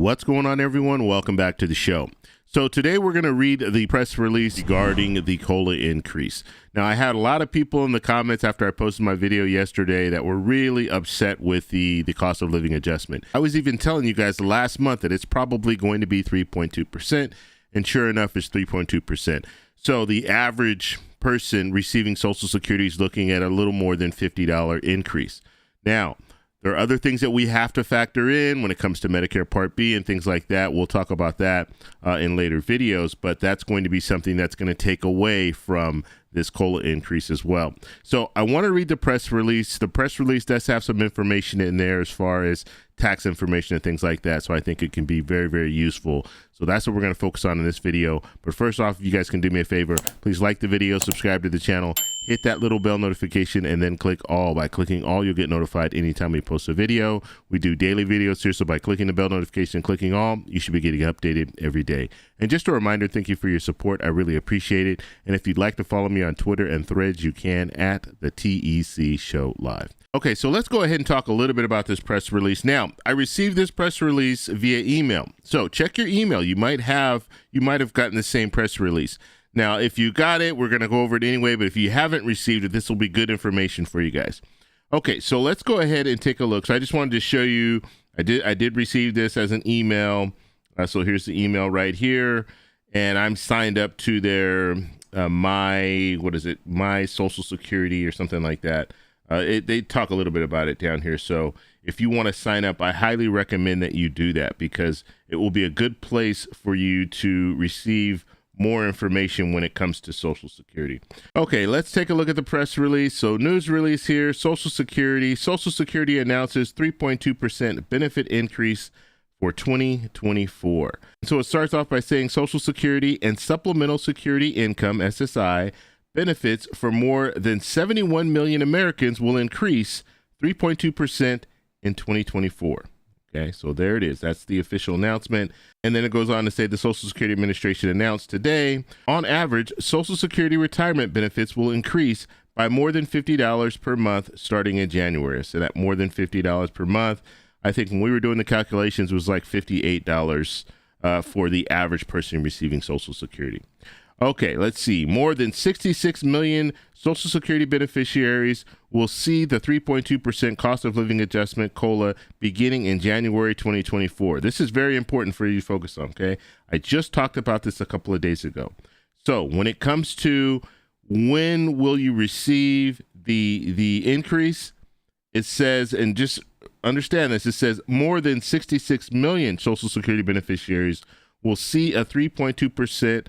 What's going on, everyone? Welcome back to the show. So today we're going to read the press release regarding the COLA increase. Now, I had a lot of people in the comments after I posted my video yesterday that were really upset with the cost of living adjustment. I was even telling you guys last month that it's probably going to be 3.2%, and sure enough, it's 3.2%. So the average person receiving Social Security is looking at a little more than $50 increase. Now, there are other things that we have to factor in when it comes to Medicare Part B and things like that. We'll talk about that in later videos, but that's going to be something that's going to take away from this COLA increase as well. So I want to read the press release. The press release does have some information in there as far as tax information and things like that. So I think it can be very, very useful. So that's what we're going to focus on in this video. But first off, if you guys can do me a favor, please like the video, subscribe to the channel, hit that little bell notification, and then click all. By clicking all, you'll get notified anytime we post a video. We do daily videos here, so by clicking the bell notification and clicking all, you should be getting updated every day. And just a reminder, thank you for your support. I really appreciate it. And if you'd like to follow me on Twitter and Threads, you can at the TEC Show Live. Okay, so let's go ahead and talk a little bit about this press release. Now, I received this press release via email. So check your email. You might have gotten the same press release. Now, if you got it, we're going to go over it anyway, but if you haven't received it, this will be good information for you guys. Okay, so let's go ahead and take a look. So I just wanted to show you, I did receive this as an email. So here's the email right here, and I'm signed up to their my Social Security or something like that. They talk a little bit about it down here. So if you want to sign up, I highly recommend that you do that because it will be a good place for you to receive more information when it comes to Social Security. Okay, let's take a look at the press release. So news release here, Social Security announces 3.2% benefit increase for 2024. So it starts off by saying Social Security and Supplemental Security Income, SSI, benefits for more than 71 million Americans will increase 3.2% in 2024. Okay, so there it is. That's the official announcement. And then it goes on to say the Social Security Administration announced today, on average, Social Security retirement benefits will increase by more than $50 per month starting in January. So that more than $50 per month, I think when we were doing the calculations, it was like $58 for the average person receiving Social Security. Okay, let's see. More than 66 million Social Security beneficiaries will see the 3.2% cost of living adjustment, COLA, beginning in January 2024. This is very important for you to focus on, okay? I just talked about this a couple of days ago. So when it comes to when will you receive the increase, it says, and just understand this, it says more than 66 million Social Security beneficiaries will see a 3.2%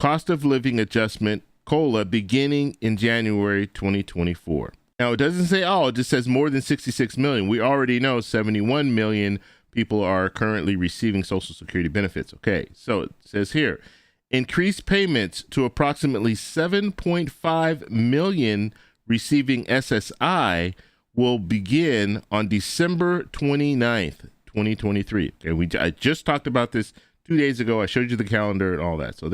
cost of living adjustment, COLA, beginning in January 2024. Now, it doesn't say all, it just says more than 66 million. We already know 71 million people are currently receiving Social Security benefits. Okay, so it says here, increased payments to approximately 7.5 million receiving SSI will begin on December 29th, 2023. Okay, I just talked about this 2 days ago. I showed you the calendar and all that. So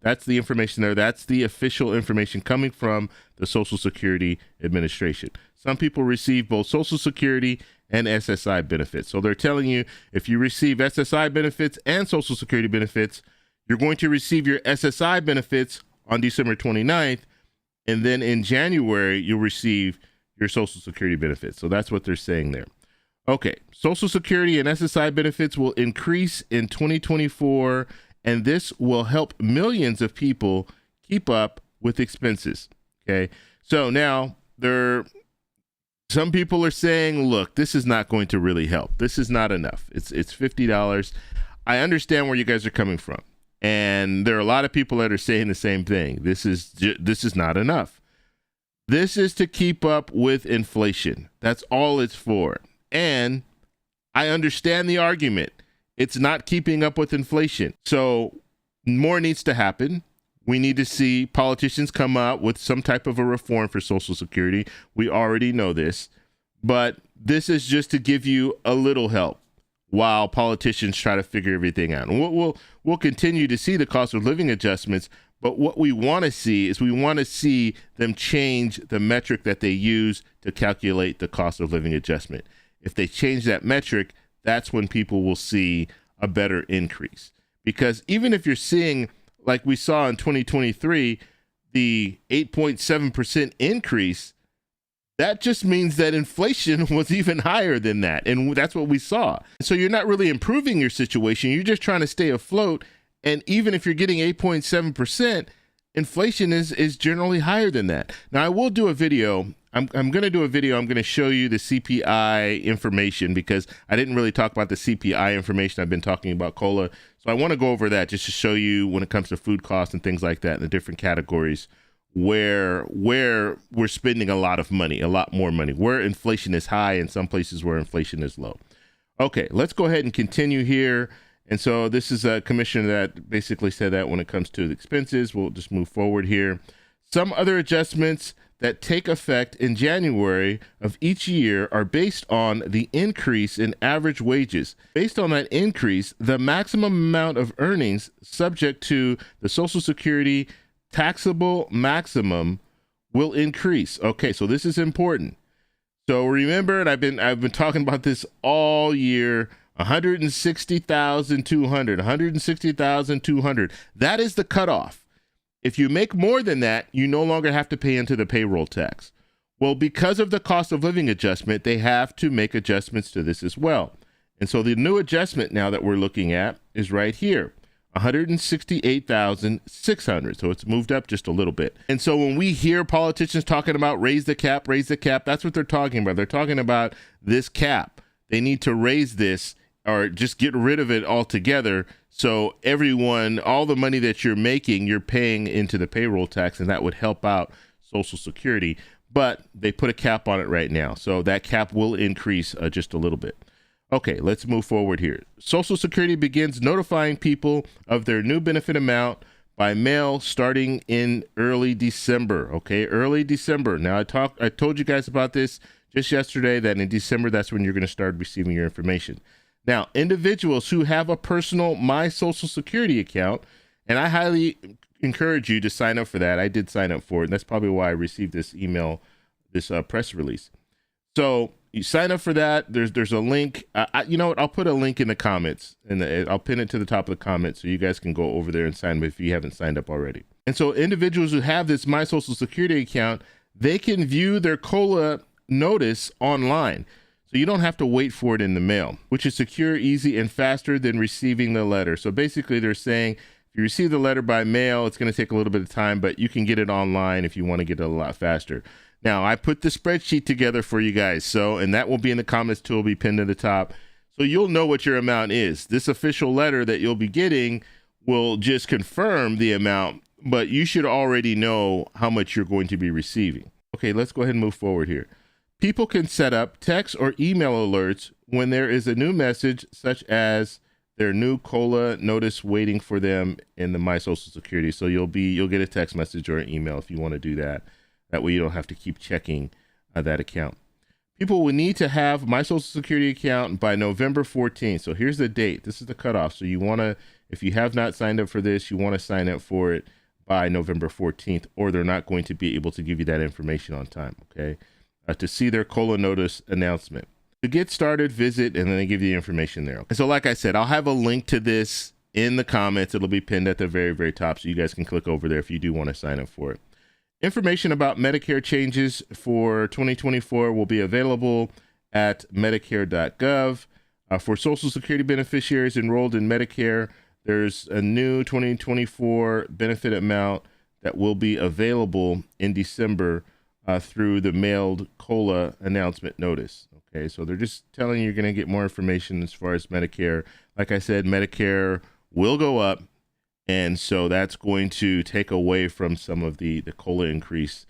that's the information there. That's the official information coming from the Social Security Administration. Some people receive both Social Security and SSI benefits. So they're telling you if you receive SSI benefits and Social Security benefits, you're going to receive your SSI benefits on December 29th, and then in January, you'll receive your Social Security benefits. So that's what they're saying there. Okay, Social Security and SSI benefits will increase in 2024, and this will help millions of people keep up with expenses. Okay, so now some people are saying, look, this is not going to really help. This is not enough. It's $50. I understand where you guys are coming from, and there are a lot of people that are saying the same thing. This is not enough. This is to keep up with inflation. That's all it's for. And I understand the argument. It's not keeping up with inflation. So more needs to happen. We need to see politicians come up with some type of a reform for Social Security. We already know this, but this is just to give you a little help while politicians try to figure everything out. And we'll continue to see the cost of living adjustments, but what we want to see is we want to see them change the metric that they use to calculate the cost of living adjustment. If they change that metric, that's when people will see a better increase. Because even if you're seeing, like we saw in 2023, the 8.7% increase, that just means that inflation was even higher than that. And that's what we saw. So you're not really improving your situation. You're just trying to stay afloat. And even if you're getting 8.7%, inflation is generally higher than that. Now, I will do a video. I'm going to do a video. I'm going to show you the CPI information because I didn't really talk about the CPI information. I've been talking about COLA. So I want to go over that just to show you when it comes to food costs and things like that in the different categories where we're spending a lot of money, a lot more money, where inflation is high and some places where inflation is low. Okay, let's go ahead and continue here. And so this is a commissioner that basically said that when it comes to the expenses, we'll just move forward here. Some other adjustments that take effect in January of each year are based on the increase in average wages. Based on that increase, the maximum amount of earnings subject to the Social Security taxable maximum will increase. Okay, so this is important. So remember, and I've been talking about this all year, 160,200, 160,200. That is the cutoff. If you make more than that, you no longer have to pay into the payroll tax. Well, because of the cost of living adjustment, they have to make adjustments to this as well. And so the new adjustment now that we're looking at is right here, 168,600. So it's moved up just a little bit. And so when we hear politicians talking about raise the cap, that's what they're talking about. They're talking about this cap. They need to raise this or just get rid of it altogether. So everyone, all the money that you're making, you're paying into the payroll tax, and that would help out Social Security. But they put a cap on it right now. So that cap will increase just a little bit. Okay, let's move forward here. Social Security begins notifying people of their new benefit amount by mail starting in early December. Okay, early December. Now, I told you guys about this just yesterday, that in December, that's when you're going to start receiving your information. Now, individuals who have a personal My Social Security account, and I highly encourage you to sign up for that. I did sign up for it, and that's probably why I received this email, this press release. So you sign up for that. There's a link. You know what? I'll put a link in the comments, and I'll pin it to the top of the comments so you guys can go over there and sign up if you haven't signed up already. And so individuals who have this My Social Security account, they can view their COLA notice online. So you don't have to wait for it in the mail, which is secure, easy, and faster than receiving the letter. So basically they're saying if you receive the letter by mail, it's going to take a little bit of time, but you can get it online if you want to get it a lot faster. Now, I put the spreadsheet together for you guys, and that will be in the comments too, will be pinned to the top. So you'll know what your amount is. This official letter that you'll be getting will just confirm the amount, but you should already know how much you're going to be receiving. Okay, let's go ahead and move forward here. People can set up text or email alerts when there is a new message, such as their new COLA notice waiting for them in the My Social Security. So you'll get a text message or an email if you want to do that. That way you don't have to keep checking that account. People will need to have My Social Security account by November 14th. So here's the date. This is the cutoff. So you want to, if you have not signed up for this, you want to sign up for it by November 14th, or they're not going to be able to give you that information on time, okay? To see their COLA notice announcement. To get started, visit, and then they give you the information there. And so like I said, I'll have a link to this in the comments. It'll be pinned at the very, very top, so you guys can click over there if you do want to sign up for it. Information about Medicare changes for 2024 will be available at medicare.gov. For Social Security beneficiaries enrolled in Medicare, there's a new 2024 benefit amount that will be available in December through the mailed COLA announcement notice. Okay, so they're just telling you you're going to get more information as far as Medicare. Like I said, Medicare will go up, and so that's going to take away from some of the COLA increase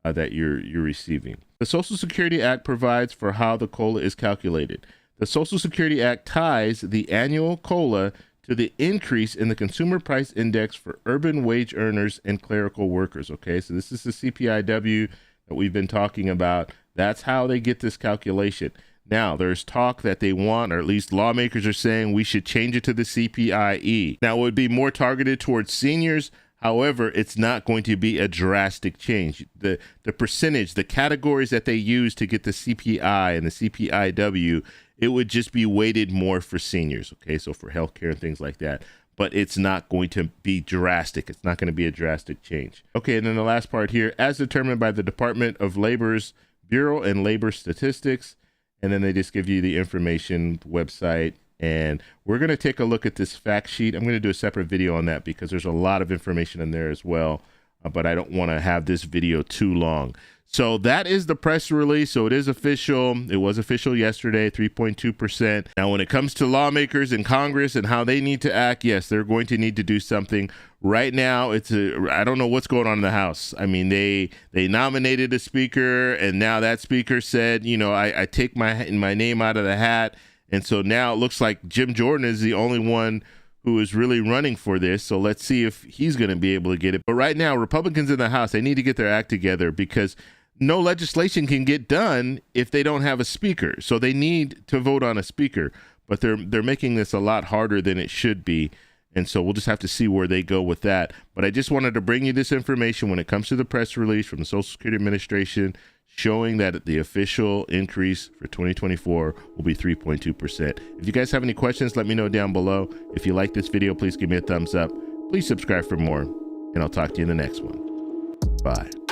that you're receiving. The Social Security Act provides for how the COLA is calculated. The Social Security Act ties the annual COLA to the increase in the consumer price index for urban wage earners and clerical workers. Okay, so this is the CPIW that we've been talking about. That's how they get this calculation. Now, there's talk that they want, or at least lawmakers are saying, we should change it to the CPIE. Now, it would be more targeted towards seniors. However, it's not going to be a drastic change. The percentage, the categories that they use to get the CPI and the CPIW It would just be weighted more for seniors. Okay, so for healthcare and things like that. But it's not going to be drastic. It's not going to be a drastic change. Okay, and then the last part here, as determined by the Department of Labor's Bureau and Labor Statistics. And then they just give you the information website. And we're going to take a look at this fact sheet. I'm going to do a separate video on that because there's a lot of information in there as well. But I don't want to have this video too long. So that is the press release. So it is official. It was official yesterday, 3.2%. Now, when it comes to lawmakers in Congress and how they need to act, yes, they're going to need to do something. Right now, I don't know what's going on in the House. I mean, they nominated a speaker, and now that speaker said, you know, I take my name out of the hat. And so now it looks like Jim Jordan is the only one who is really running for this. So let's see if he's going to be able to get it. But right now, Republicans in the House, they need to get their act together because no legislation can get done if they don't have a speaker. So they need to vote on a speaker, but they're making this a lot harder than it should be. And so we'll just have to see where they go with that. But I just wanted to bring you this information when it comes to the press release from the Social Security Administration showing that the official increase for 2024 will be 3.2%. If you guys have any questions, let me know down below. If you like this video, please give me a thumbs up. Please subscribe for more, and I'll talk to you in the next one. Bye.